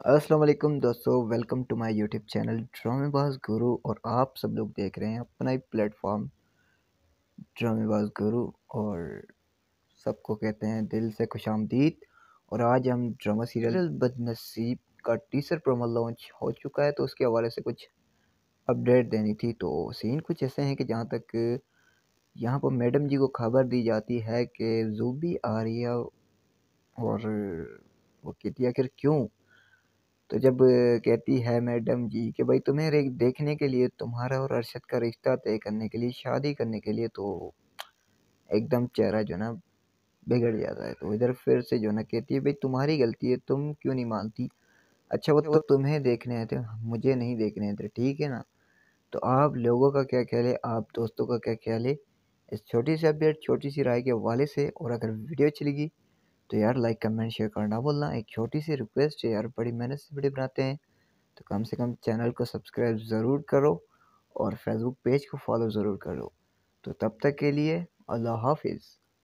अस्सलाम वालेकुम दोस्तों, welcome to my YouTube channel Dramebaaz Guru. और आप सब लोग देख रहे हैं अपना ही प्लेटफॉर्म ड्रामेबाज गुरु। और सबको कहते हैं दिल से खुशामदीद। और आज हम ड्रामा सीरियल बदनसीब का टीजर प्रोमो लॉन्च हो चुका है, तो उसके हवाले से कुछ अपडेट देनी थी। तो सीन कुछ ऐसे हैं कि जहाँ तक यहाँ पर मैडम जी को खबर दी जाती है कि जूबी आ रही है, और वो कहती है आखिर क्यों। तो जब कहती है मैडम जी कि भाई तुम्हें देखने के लिए, तुम्हारा और अरशद का रिश्ता तय करने के लिए, शादी करने के लिए, तो एकदम चेहरा जो ना बिगड़ जाता है। तो इधर फिर से जो ना कहती है भाई तुम्हारी गलती है, तुम क्यों नहीं मानती। अच्छा वो तो तुम्हें देखने आए थे, मुझे नहीं देखने आए थे, ठीक है ना। तो आप लोगों का क्या ख्याल है, आप दोस्तों का क्या ख्याल है इस छोटी सी अपडेट, छोटी सी राय के हवाले से। और अगर वीडियो चलेगी तो यार लाइक कमेंट शेयर करना भूलना। एक छोटी सी रिक्वेस्ट है यार, बड़ी मेहनत से वीडियो बनाते हैं, तो कम से कम चैनल को सब्सक्राइब ज़रूर करो और फेसबुक पेज को फॉलो ज़रूर करो। तो तब तक के लिए अल्लाह हाफिज़।